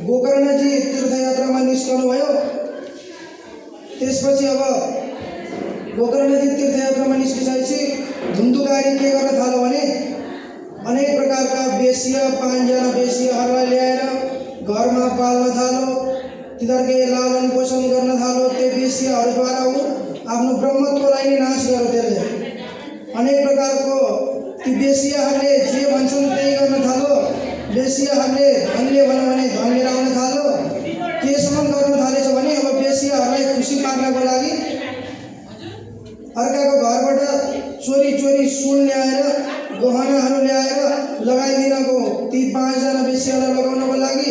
गोकर्णजी तीर्थयात्रामा निस्कनुभयो। त्यसपछि अब गोकर्णजी तीर्थयात्रामा निस्किसकेपछि धुन्धुकारी के गर्न थाल्यो भने अनेक प्रकारका वेश्या पाँचजना वेश्याहरूलाई ल्याएर घरमा पाल्न थाल्यो। तिनीहरूकै लालन पोषण गर्न थाल्यो। त्यो वेश्याहरूद्वारा ऊ आफ्नो ब्रह्मत्वलाई नै नाश गर्यो। त्यसले अनेक प्रकारको ती वेश्याहरूले जे भन्छन् त्यही गर्न थाल्यो। वेश्याहरूले धनले भन्यो भने धन लिएर आउन थाल्यो। केसम्म गर्न थालेछ भने अब वेश्याहरूलाई खुसी पार्नको लागि अर्काको घरबाट चोरी चोरी सुन ल्याएर गहनाहरू ल्याएर लगाइदिनको ती पाँचजना वेश्यालाई लगाउनको लागि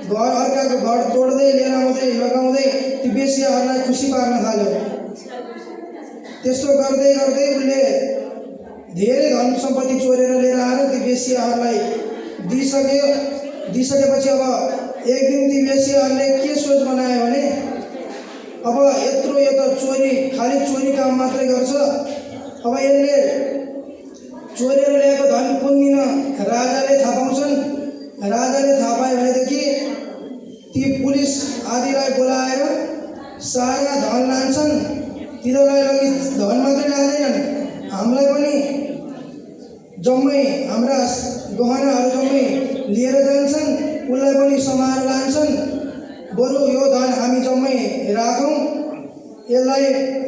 अर्काको घर तोड्दै लिएर आउँदै लगाउँदै ती वेश्याहरूलाई खुसी पार्न थाल्यो। त्यस्तो गर्दै गर्दै उसले धेरै धन सम्पत्ति चोरेर लिएर आएर ती वेश्याहरूलाई दिइसकेपछि अब एक दिन ती वेश्याहरूले के सोच बनायो भने अब यत्रो यो त चोरी खाली चोरी काम मात्रै गर्छ। अब यसले चोरेर ल्याएको धन कुन दिन राजाले थाहा पाउँछन्। राजाले थाहा पायो भनेदेखि ती पुलिस आदिलाई बोलाएर सारा धन लान्छन्। तिनीहरूलाई लगी धन मात्रै लाँदैनन्, हामीलाई पनि जम्मै हाम्रा गहनाहरू जम्मै लिएर जान्छन्। उसलाई पनि समाएर लान्छन्। बरु यो धन हामी जम्मै राखौँ, यसलाई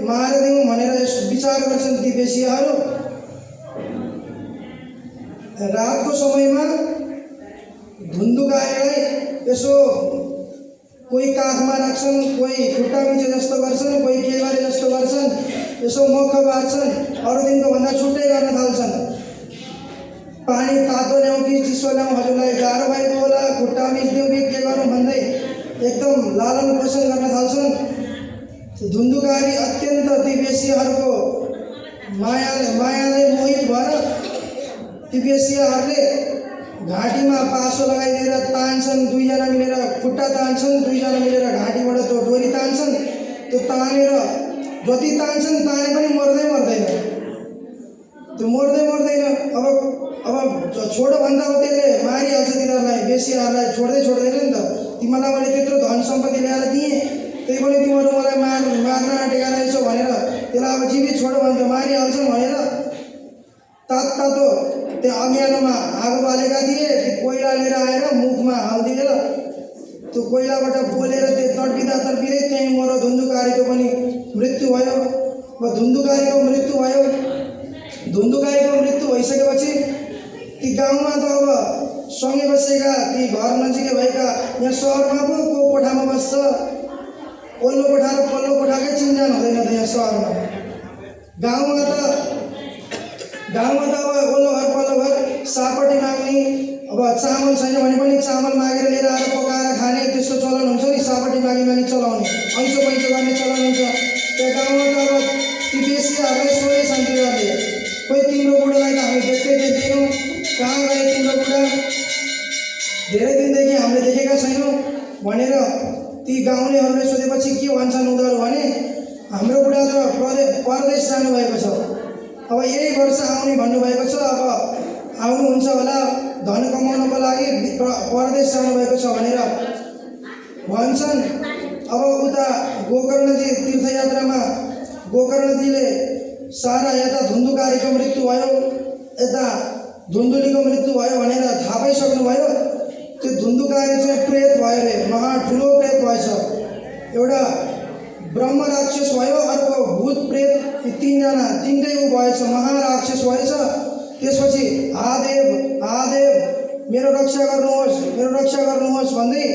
मारिदिउँ भनेर विचार गर्छन् ती वेश्याहरू। रातको समयमा धुन्धुकारीलाई यसो कोही काखमा राख्छन्, कोही खुट्टा मिचे जस्तो गर्छन्, कोही के गरे जस्तो गर्छन्, यसो मख बार्छन्। अरू दिनको भन्दा छुट्टै गर्न थाल्छन्। पानी तातो ल्याउँ कि चिसो ल्याउँ, हजुरलाई गाह्रो भएको होला, खुट्टा मिचिदिउँ कि के गरौँ भन्दै एकदम लालन पोषण गर्न थाल्छन्। धुन्धुकारी अत्यन्त ती वेश्याहरूको मायाले मोहित भएर ती वेश्याहरूले घाँटीमा पासो लगाइदिएर तान्छन्। दुईजना मिलेर खुट्टा तान्छन्, दुईजना मिलेर घाँटीबाट त्यो डोरी तान्छन्। त्यो तानेर जति तान्छन् ताने पनि मर्दैन। त्यो मर्दैन। अब छोडो भन्दा अब त्यसले मारिहाल्छ तिनीहरूलाई, वेश्याहरूलाई छोड्दैन नि त। तिमीलाई मैले त्यत्रो धन सम्पत्ति ल्याएर दिएँ, त्यही पनि तिमीहरू मलाई मार्न आँटेका रहेछौ भनेर त्यसलाई अब जीवित छोडो भने त मारिहाल्छन् भनेर तातो त्यो अँग्यालोमा आगो बालेका थिए। त्यो कोइला लिएर आएर मुखमा हालिदिएर त्यो कोइलाबाट बोलेर त्यो तडपिँदै त्यहीँ मरो धुन्धुकारीको पनि मृत्यु भयो। धुन्धुकारीको मृत्यु भइसकेपछि ती गाउँमा त अब सँगै बसेका ती घर नजिकै भएका यहाँ सहरमा पो को कोठामा बस्छ, ओल्लो कोठा र पल्लो कोठाकै चिन्जान हुँदैन त यहाँ सहरमा। गाउँमा त अब ओल्लो घर पल्लो घर सापटी माग्ने, अब चामल छैन भने पनि चामल मागेर लिएर आएर पकाएर खाने त्यस्तो चलन हुन्छ नि। सापटी मागी चलाउने, ऐसो पैसो गर्ने चलन हुन्छ। त्यहाँ गाउँमा त अब ती वेश्याहरूलाई सोधेछन् तिनीहरूले, खोइ तिम्रो बुढालाई त हामी देख्दैनौँ, कहाँ गए तिम्रो बुढा, धेरै दिनदेखि हामीले देखेका छैनौँ भनेर ती गाउँलेहरूले सोधेपछि के भन्छन् उनीहरू भने हाम्रो बुढा त परदेश जानुभएको छ, अब यही वर्ष आउने भन्नुभएको छ, अब आउनुहुन्छ होला धन कमाउनको लागि परदेश जानुभएको छ भनेर भन्छन्। अब उता गोकर्णजी तीर्थयात्रामा गोकर्णजीले सारा यता धुन्धुकारीको मृत्यु भयो, यता धुन्धुलीको मृत्यु भयो भनेर थाहा पाइसक्नुभयो। त्यो धुन्धुकारी चाहिँ प्रेत भयो अरे, महा ठुलो प्रेत भएछ। एउटा ब्रह्म राक्षस भयो, अर्को भूत प्रेत, तिनटै ऊ भएछ, महाराक्षस भएछ। त्यसपछि आदेव मेरो रक्षा गर्नुहोस् भन्दै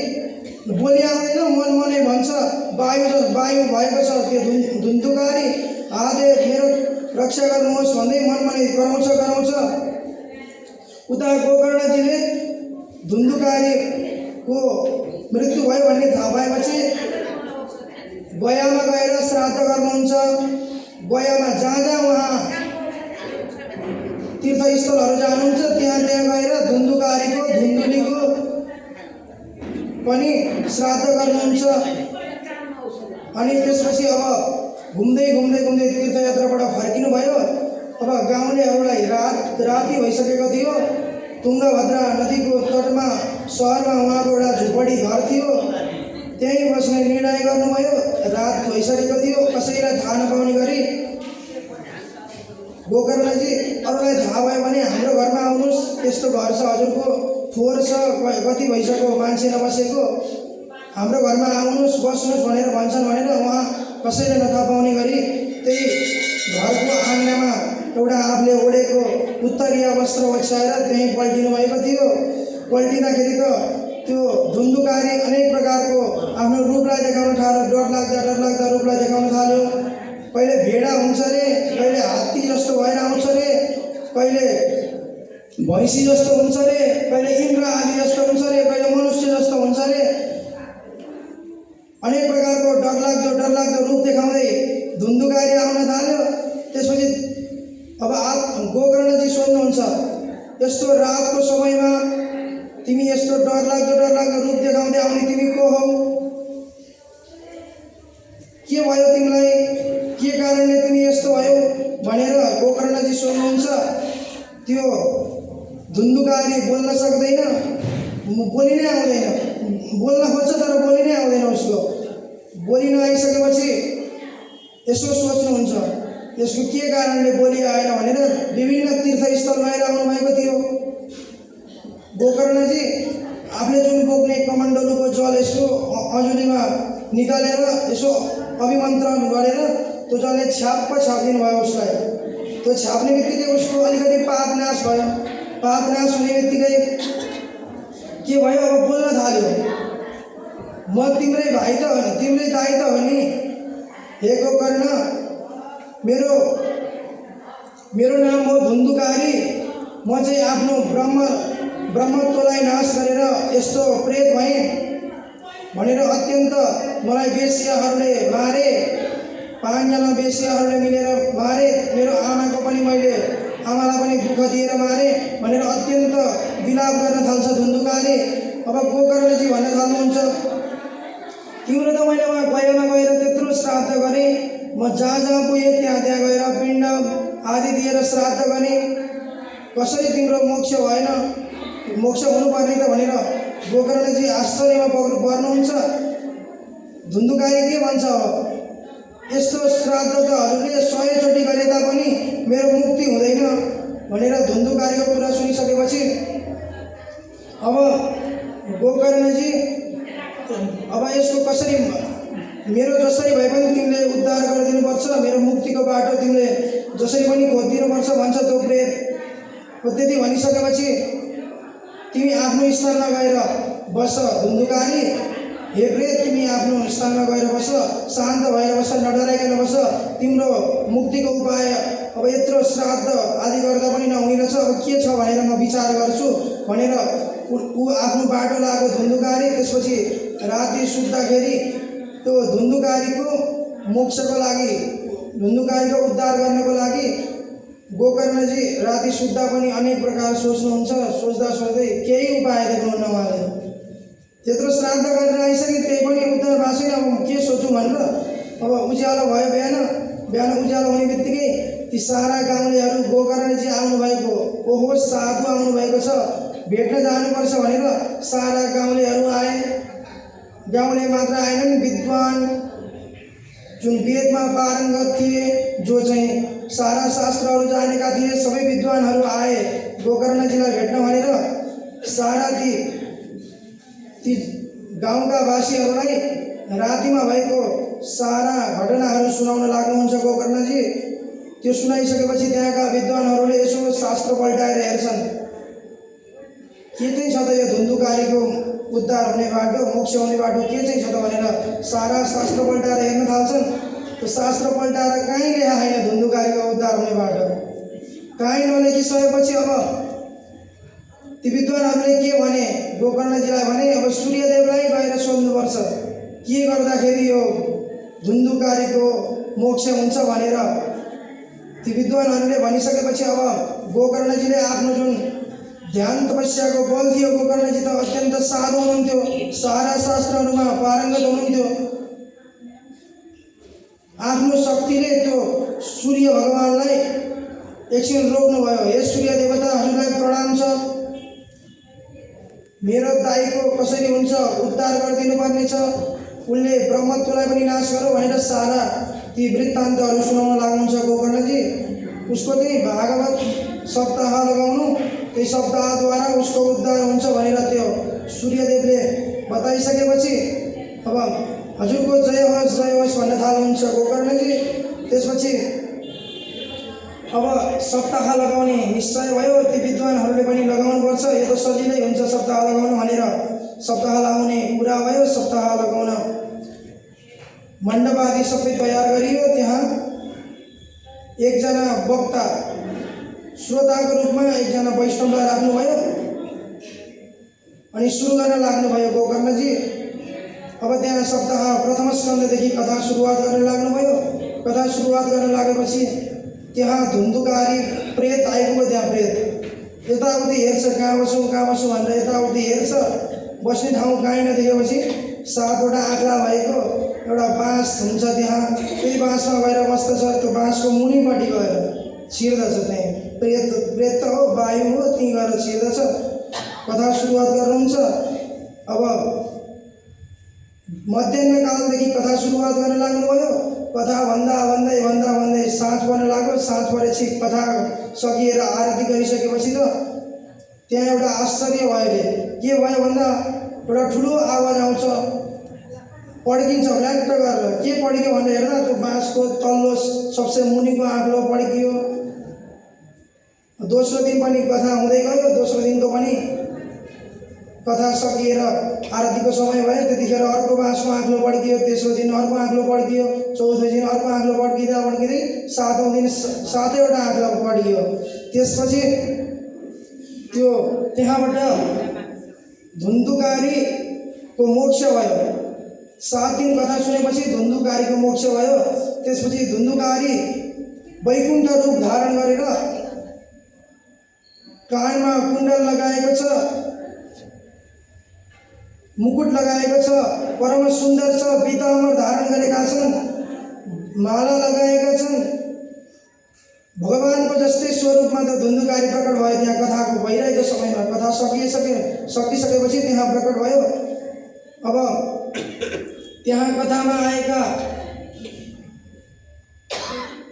बोली आउँदैन, मनै भन्छ। वायु भएको छ त्यो धुन्धुकारी। आदेव मेरो रक्षा गर्नुहोस् भन्दै मनै कराउँछ। उता गोकर्णजीले धुन्धुकारीको मृत्यु भयो भन्ने थाहा पाएपछि गयामा गएर श्राद्ध गर्नुहुन्छ। गयामा जहाँ उहाँ तीर्थस्थलहरू जानुहुन्छ त्यहाँ गएर धुन्धुलीको पनि श्राद्ध गर्नुहुन्छ। अनि त्यसपछि अब घुम्दै तीर्थयात्राबाट फर्किनु भयो। अब गाउँलेहरूलाई राति भइसकेको थियो। तुङ्गभद्रा नदीको तटमा सहरमा उहाँको एउटा झुपडी घर थियो। त्यहीँ बस्ने निर्णय गर्नुभयो। रात भइसकेको थियो, कसैलाई थाहा नपाउने गरी गोकर्णजी अरूलाई थाहा भयो भने हाम्रो घरमा आउनुहोस्, त्यस्तो घर छ हजुरको, फोहोर छ, कति भइसक्यो मान्छे नबसेको, हाम्रो घरमा आउनुहोस् बस्नुहोस् भनेर भन्छन् भनेर उहाँ कसैले नथाहा पाउने गरी त्यही घरको आँगनमा एउटा आफूले ओढेको उत्तरीय वस्त्र ओछ्याएर त्यहीँ पल्टिनु भएको थियो। पल्टिँदाखेरि त त्यो धुन्धुकारी अनेक प्रकारको आफ्नो रूपलाई देखाउन थाल्यो, डरलाग्दा रूपलाई देखाउन थाल्यो। कहिले भेडा हुन्छ अरे, कहिले हात्ती जस्तो भएर आउँछ अरे, कहिले भैँसी जस्तो हुन्छ अरे, कहिले इन्द्र आदि जस्तो हुन्छ अरे, कहिले मनुष्य जस्तो हुन्छ अरे। अनेक प्रकारको डरलाग्दो रूप देखाउँदै धुन्धुकारी आउन थाल्यो। त्यसपछि अब गोकर्णजी सोध्नुहुन्छ, यस्तो रातको समयमा तिमी यस्तो डरलाग्दो रूप देखाउँदै आउने तिमी को हौ? के भयो तिमीलाई? के कारणले तिमी यस्तो भयो भनेर गोकर्णजी सोध्नुहुन्छ। त्यो धुन्धुकारी बोल्न सक्दैन, बोली नै आउँदैन, बोल्न खोज्छ तर बोली नै आउँदैन उसको। बोली नआइसकेपछि यसो सोच्नुहुन्छ, यसको के कारणले बोली आएन भनेर विभिन्न तीर्थस्थल गएर आउनुभएको थियो। गोकर्णजी आफूले जुन बोक्ने कमण्डलुको जल यसो अजुलीमा निकालेर यसो अभिमन्त्रण गरेर त्यो जलले छ्याप्प छापिदिनु भयो उसलाई। त्यो छाप्ने बित्तिकै उसको अलिकति पाप नाश भयो। पाप नाश हुने बित्तिकै के भयो, अब बोल्न थाल्यो। म तिम्रै भाइ त हो नि, तिम्रै दाइ त हो नि, हे गोकर्ण, मेरो नाम हो धुन्धुकारी। म चाहिँ आफ्नो ब्रह्मत्वलाई नाश गरेर यस्तो प्रेत भएँ भनेर अत्यन्त मलाई वेश्याहरूले मारे, 5 जना वेश्याहरूले मिलेर मारे, मेरो आमाको पनि मैले आमालाई पनि दुःख दिएर मारे भनेर अत्यन्त विलाप गर्न थाल्छ धुन्धुकारी। अब गोकर्णजी भन्न थाल्नुहुन्छ, तिम्रो त मैले उहाँ गयामा गएर त्यत्रो श्राद्ध गरेँ, म जहाँ पुगेँ त्यहाँ गएर पिण्ड आदि दिएर श्राद्ध गरेँ, कसरी तिम्रो मोक्ष भएन? मोक्ष हुनुपर्ने त भनेर गोकर्णजी आश्चर्यमा पर्नुहुन्छ। धुन्धुकारी के भन्छ, अब यस्तो श्राद्ध त हजुरले 100 चोटि गरे तापनि मेरो मुक्ति हुँदैन भनेर धुन्धुकारीको कुरा सुनिसकेपछि अब गोकर्णजी अब यसको कसरी, मेरो जसरी भए पनि तिमीले उद्धार गरिदिनुपर्छ, मेरो मुक्तिको बाटो तिमीले जसरी पनि खोजिदिनुपर्छ भन्छ त्यो प्रेत। त्यति भनिसकेपछि तिमी आफ्नो स्थानमा गएर बस धुन्धुकारी, हे प्रेत तिमी आफ्नो स्थानमा गएर बस, शान्त भएर बस, नडराइकन बस, तिम्रो मुक्तिको उपाय अब यत्रो श्राद्ध आदि गर्दा पनि नहुने रहेछ, अब के छ भनेर म विचार गर्छु भनेर ऊ आफ्नो बाटो लाग्यो धुन्धुकारी। त्यसपछि राति सुत्दाखेरि त्यो धुन्धुकारीको मोक्षको लागि, धुन्धुकारीको उद्धार गर्नको लागि गोकर्णजी राति सुत्दा पनि अनेक प्रकार सोच्नुहुन्छ। सोच्दा सोच्दै केही उपाय देख्नुहुन्न उहाँले। त्यत्रो श्राद्ध गरेर आइसके त्यही पनि उद्धार भएको छैन, अब के सोचौँ भनेर अब उज्यालो भयो। बिहान उज्यालो हुने बित्तिकै ती सारा गाउँलेहरू गोकर्णजी आउनुभएको, ओहो साधु आउनुभएको छ, भेट्न जानुपर्छ भनेर सारा गाउँलेहरू आए। गाउँले मात्र आएनन्, विद्वान जुन वेदमा पारङ्गत थिए, जो चाहिँ सारा शास्त्रहरू जानेका थिए, सबै विद्वानहरू आए गोकर्णजीलाई भेट्न भनेर। सारा ती गाउँका वासीहरूलाई रातिमा भएको सारा घटनाहरू सुनाउन लाग्नुहुन्छ गोकर्णजी। त्यो सुनाइसकेपछि त्यहाँका विद्वानहरूले यसो शास्त्र पल्टाएर हेर्छन्, के चाहिँ छ त यो धुन्धुकारीको उद्धार हुने बाटो, मोक्ष हुने बाटो के चाहिँ छ त भनेर सारा शास्त्र पल्टाएर हेर्न थाल्छन्। त्यो शास्त्र पल्टाएर कहीँ लेखा छैन धुन्धुकारीको उद्धार हुने बाटो। कहीँ नलेखिसकेपछि अब ती विद्वानहरूले के भने, गोकर्णजीलाई भने अब सूर्यदेवलाई गएर सोध्नुपर्छ के गर्दाखेरि यो धुन्धुकारीको मोक्ष हुन्छ भनेर। ती विद्वानहरूले भनिसकेपछि अब गोकर्णजीले आफ्नो जुन ध्यान तपस्याको बल थियो, गोकर्णजी त अत्यन्त साधु हुनुहुन्थ्यो, सारा शास्त्रहरूमा पारङ्गत हुनुहुन्थ्यो। आफ्नो शक्तिले त्यो सूर्य भगवानलाई एकछिन रोक्नुभयो। हे सूर्य देवता, हजुरलाई प्रणाम छ, मेरो दाइको कसरी हुन्छ उद्धार गरिदिनु पर्नेछ, उनले ब्रह्मत्वलाई पनि नाश गर्यो भनेर सारा ती वृत्तान्तहरू सुनाउन लाग्नुहुन्छ गोकर्णजी। उसको त्यही भागवत सप्ताह लगाउनु, त्यही सप्ताहद्वारा उसको उद्धार हुन्छ भनेर त्यो सूर्यदेवले बताइसकेपछि अब हजुरको जय होस् भन्न थाल्नुहुन्छ गोकर्णजी। त्यसपछि अब सप्ताह लगाउने निश्चय भयो। ती विद्वानहरूले पनि लगाउनुपर्छ, यो त सजिलै हुन्छ सप्ताह लगाउनु भनेर सप्ताह लगाउने कुरा भयो। सप्ताह लगाउन मण्डप आदि सबै तयार गरियो। त्यहाँ एकजना वक्ता श्रोताको रूपमा एकजना वैष्णवलाई राख्नुभयो अनि सुरु गर्न लाग्नुभयो गोकर्णजी। अब त्यहाँ सप्ताह प्रथम स्कन्धदेखि कथा सुरुवात गर्न लाग्नुभयो। कथा सुरुवात गर्न लागेपछि त्यहाँ धुन्धुकारी प्रेत आइपुग्यो। त्यहाँ प्रेत यताउति हेर्छ, कहाँ बसौँ भनेर यताउति हेर्छ। बस्ने ठाउँ कहीँ नदेखेपछि 7वटा आँखा भएको एउटा बाँस हुन्छ, त्यहाँ त्यही बाँसमा गएर बस्दछ। त्यो बाँसको मुनिपट्टि गएर छिर्दछ। त्यहीँ प्रेत त हो, वायु हो, त्यहीँ गएर छिर्दछ। कथा सुरुवात गर्नुहुन्छ। अब मध्याह्नकालदेखि कथा सुरुवात गर्न लाग्नुभयो। कथा भन्दै साँझ पर्न लाग्यो। साँझ परेपछि कथा सकिएर आरती गरिसकेपछि त त्यहाँ एउटा आश्चर्य भयो। के भयो भन्दा एउटा ठुलो आवाज आउँछ, पड्किन्छ ल्याक्ट गरेर। के पड्क्यो भनेर हेर्दा त्यो बाँसको तल्लो सबसे मुनिको आँक्लो पड्कियो। दोस्रो दिन पनि कथा हुँदै गयो। दोस्रो दिनको पनि कथा सकिएर आरतीको समय भयो। त्यतिखेर अर्को बाँसको आँक्लो पड्कियो। तेस्रो दिन अर्को आँक्लो पड्कियो। चौथो दिन अर्को आँक्लो पड्किँदै 7औं दिन 7वटा आँक्लो पड्कियो। त्यसपछि त्यो त्यहाँबाट धुन्धुकारीको मोक्ष भयो। 7 दिन कथा सुनेपछि धुन्धुकारीको मोक्ष भयो। त्यसपछि धुन्धुकारी वैकुण्ठ रूप धारण गरेर कानमा कुण्डल लगाएको छ, मुकुट लगाएको छ, परम सुन्दर छ। पीताम्बर धारण गरेका छन्, माला लगाएका छन्। भगवानको जस्तै स्वरूपमा त धुन्धुकारी प्रकट भयो। त्यहाँ कथाको भइरहेको समयमा कथा सकिसकेपछि त्यहाँ प्रकट भयो। अब त्यहाँ कथामा आएका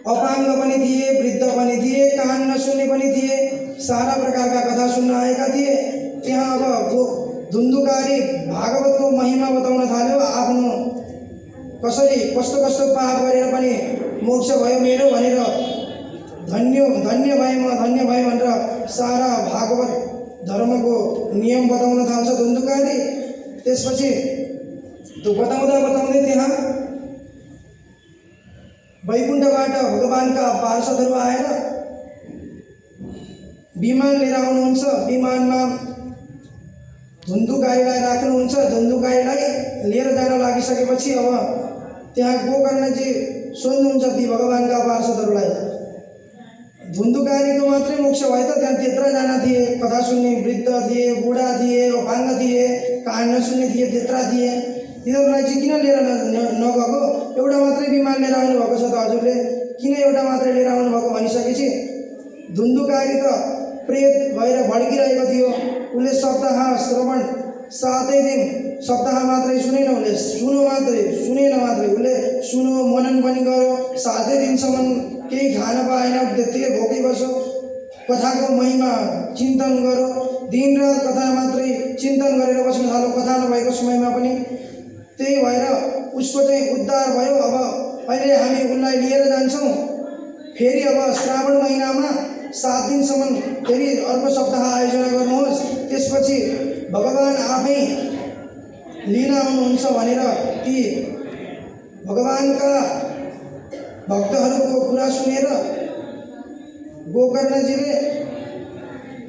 अपाङ्ग पनि थिए, वृद्ध पनि थिए, कान नसुन्ने पनि थिए, सारा प्रकारका कथा सुन्न आएका थिए। त्यहाँ अब धुन्धुकारी भागवतको महिमा बताउन थाल्यो। आफ्नो कसरी कस्तो पाप गरेर पनि मोक्ष भयो मेरो भनेर धन्य भए भनेर सारा भागवत धर्मको नियम बताउन थाल्छ धुन्धुकारी। त्यसपछि त्यो बताउँदै त्यहाँ वैकुण्ठबाट भगवानका पार्षदहरू आएर विमान लिएर आउनुहुन्छ। विमानमा धुन्धुकारीलाई राख्नुहुन्छ। धुन्धुकारीलाई लिएर जान लागिसकेपछि अब त्यहाँ गोकर्णजी सोध्नुहुन्छ ती भगवानका पार्षदहरूलाई, धुन्धुकारीको मात्रै मोक्ष भयो त? त्यहाँ त्यत्रजना थिए, कथा सुन्ने वृद्ध थिए, बुढा थिए, अपाङ्ग थिए, कान नसुन्ने थिए, त्यत्रा थिए। तिनीहरूलाई चाहिँ किन लिएर नगएको? एउटा मात्रै विमान लिएर आउनुभएको छ त हजुरले, किन एउटा मात्रै लिएर आउनुभएको भनिसकेपछि धुन्धुकारी त प्रेत भएर भड्किरहेको थियो। उसले सप्ताह श्रवण 7 दिन सप्ताह मात्रै सुनेन। उसले सुनेन मात्रै, उसले सुनो, मनन पनि गर्यो। 7 दिनसम्म केही खान पाएन, त्यतिकै भोकै बस्यो। कथाको महिमा चिन्तन गर्यो। दिनरात कथा मात्रै चिन्तन गरेर बस्न थाल्यो, कथा नभएको समयमा पनि। त्यही भएर उसको चाहिँ उद्धार भयो। अब अहिले हामी उसलाई लिएर जान्छौँ। फेरि अब श्रावण महिनामा 7 दिनसम्म फेरि अर्को सप्ताह आयोजना गर्नुहोस्। त्यसपछि भगवान आफै लिन आउनुहुन्छ भनेर ती भगवानका भक्तहरूको कुरा सुनेर गोकर्णजीले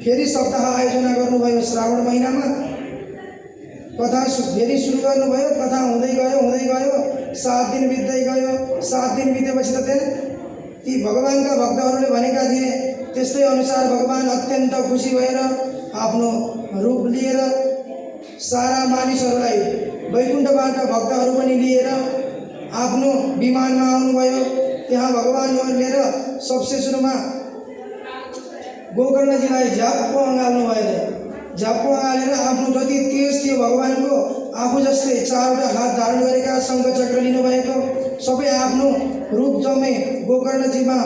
फेरि सप्ताह आयोजना गर्नुभयो। श्रावण महिनामा कथा फेरि सुरु गर्नुभयो। कथा हुँदै गयो 7 दिन बित्दै गयो। 7 दिन बितेपछि त त्यहाँ ती भगवानका भक्तहरूले भनेका थिए त्यस्तै अनुसार भगवान अत्यन्त खुसी भएर आफ्नो रूप लिएर सारा मानिसहरूलाई वैकुण्ठबाट भक्तहरू पनि लिएर आफ्नो विमानमा आउनुभयो। त्यहाँ भगवानहरू लिएर सबसे सुरुमा गोकर्णजीलाई झ्याप्प अँगाल्नु भयो। झाप्पो हालेर आफ्नो जति तेज थियो भगवानको आफू जस्तै चारवटा हात धारण गरेका शङ्खचक्र लिनुभएको सबै आफ्नो रूप जम्मे गोकर्णजीमा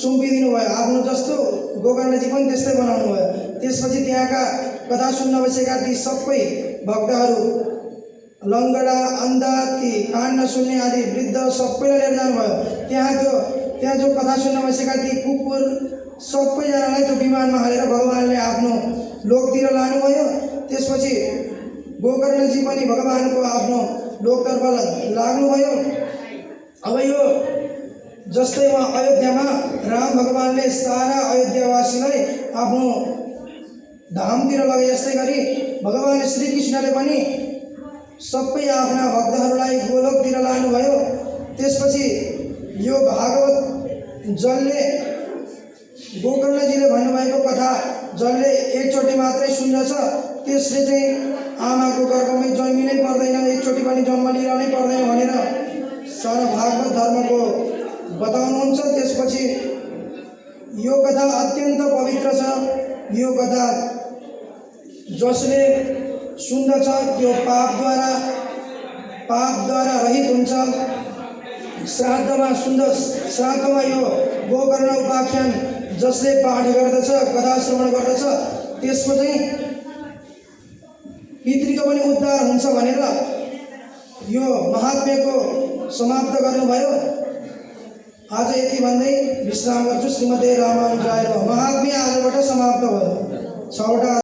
सुम्पिदिनु भयो। आफ्नो जस्तो गोकर्णजी पनि त्यस्तै बनाउनु भयो। त्यसपछि त्यहाँका कथा सुन्न बसेका ती सबै भक्तहरू लङ्गडा अन्धा ती कान नसुन्ने आदि वृद्ध सबैलाई लिएर जानुभयो। त्यहाँ जो कथा सुन्न बसेका ती कुकुर सबैजनालाई त्यो विमानमा हालेर भगवानले आफ्नो लोकतिर लानुभयो। त्यसपछि गोकर्णजी पनि भगवानको आफ्नो लोकतर्फ लाग्नुभयो। अब यो जस्तै वहाँ अयोध्यामा राम भगवानले सारा अयोध्यावासीलाई आफ्नो धामतिर लगे जस्तै गरी भगवान श्रीकृष्णले पनि सबै आफ्ना भक्तहरूलाई गोलोकतिर लानुभयो। त्यसपछि यो भागवत जसले गोकर्णजीले भन्नुभएको कथा जसले एकचोटि मात्रै सुन्दछ त्यसले चाहिँ आमाको गर्भमै जन्मिनै पर्दैन, एकचोटि पनि जन्म लिनै पर्दैन भनेर सारा भागवत धर्मको बताउनुहुन्छ। त्यसपछि यो कथा अत्यन्त पवित्र छ। यो कथा जसले सुन्दछ त्यो पापद्वारा रहित हुन्छ। श्राद्धमा यो गोकर्ण उपाख्यान जसले पाठ गर्दछ, कथा श्रवण गर्दछ त्यसको चाहिँ पितृको पनि उद्धार हुन्छ भनेर यो महात्म्यको समाप्त गर्नुभयो। आज यति भन्दै विश्राम गर्छु। श्रीमते रामानुजाय नमः। महात्म्य आजबाट समाप्त भयो। 6वटा